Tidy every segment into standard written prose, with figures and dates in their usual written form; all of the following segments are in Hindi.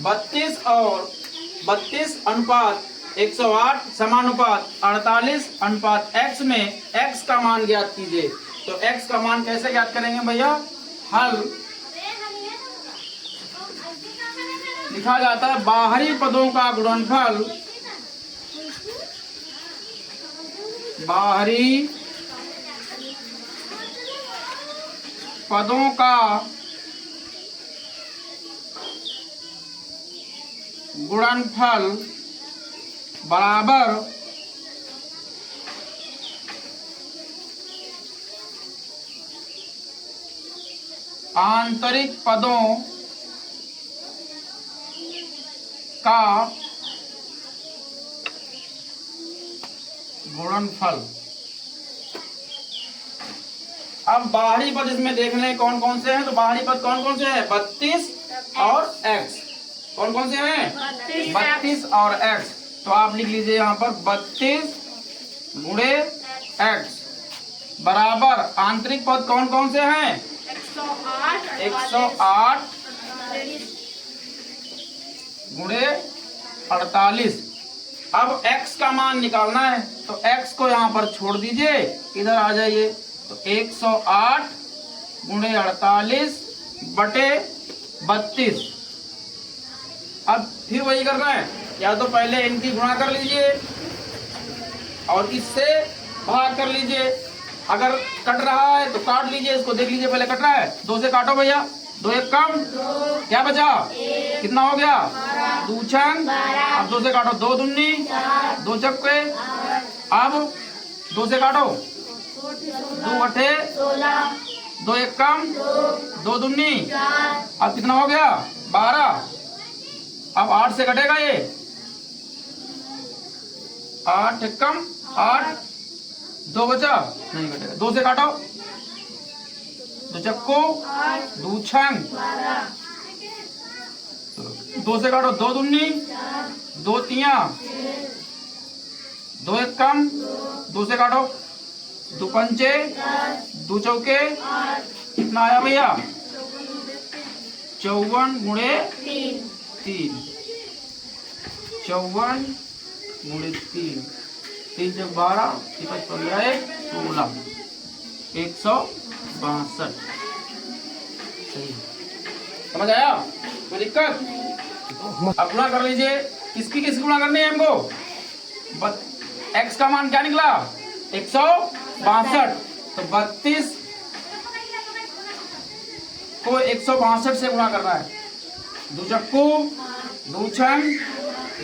32 अनुपात 108 समानुपात 48 अनुपात x में x का मान ज्ञात कीजिए। तो x का मान कैसे ज्ञात करेंगे भैया? हल लिखा जाता है बाहरी पदों का गुणनफल, बाहरी पदों का गुणनफल बराबर आंतरिक पदों का गुणनफल। अब बाहरी पद इसमें देख लें कौन कौन से हैं। तो बाहरी पद कौन कौन से हैं? 32 और x। कौन कौन से हैं? 32 और x। तो आप लिख लीजिए यहाँ पर 32 गुणे x बराबर आंतरिक पद कौन कौन से हैं? 108 गुणे 48। अब x का मान निकालना है तो x को यहाँ पर छोड़ दीजिए, इधर आ जाइए। तो 108 गुणे 48 बटे 32। अब फिर वही करना है, या तो पहले इनकी गुणा कर लीजिए और इससे भाग कर लीजिए। अगर कट रहा है तो काट लीजिए, इसको देख लीजिए पहले कट रहा है। 2 से काटो भैया, 2 एक कम, क्या बचा? कितना हो गया? 2 छंग। अब 2 से काटो, 2 दूनी, 2 चक्के। अब 2 से काटो, 2 अठे, 2 एक कम, 2 दूनी। अब कितना हो गया? 12। अब 8 से कटेगा ये, 8 एक कम 8, 2 बचा, नहीं कटेगा। 2 से काटो, 2 चक्को, 2 छंग। 2 से काटो, 2 दूनी, 2 तिया, 2 एक कम, 2 से काटो, 2 पंचे, 2 चौके। कितना आया भैया? 54 गुणे 3। 54 गुणे 3, 3 जब 12, 15 16, 162। सही, समझ आया? कोई दिक्कत? अब गुणा कर लीजिए। किसकी गुणा करनी है हमको? x का मान क्या निकला? 162। तो 32 को 162 से गुणा करना है। 2 चक्कू, 2 छंग,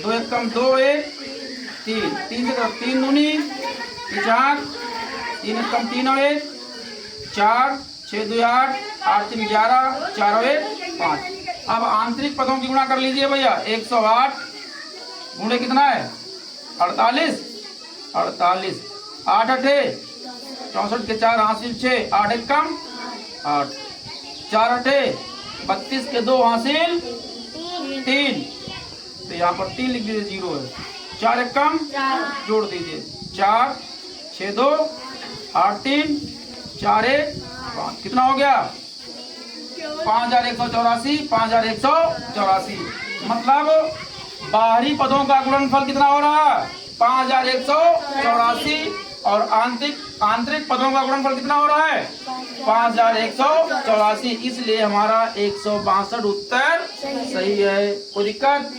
2 एक कम 2 1 3, 3 से 3 दूनी 4, 3 एक कम 3 और 1 4, 6 2 8, 8 3 11, 4 और 1 5। अब आंतरिक पदों की गुणा कर लीजिए भैया। 108 गुणे कितना है? 48। 48, 8 अठे 64 के 4 हासिल 6, 8 एक कम 8, 4 अठे 32 के 2 हासिल 3। तो यहाँ पर 3 लिख दीजिए, 0 है। 4 एक कम जोड़ दीजिए, 4 6 2 8 3 4 1 5। कितना हो गया? 5184, 5184। मतलब बाहरी पदों का गुणनफल कितना हो रहा है? 5184। और आंतरिक पदों का गुणनफल कितना हो रहा है? 5184। इसलिए हमारा 162 उत्तर सही है। कोई दिक्कत?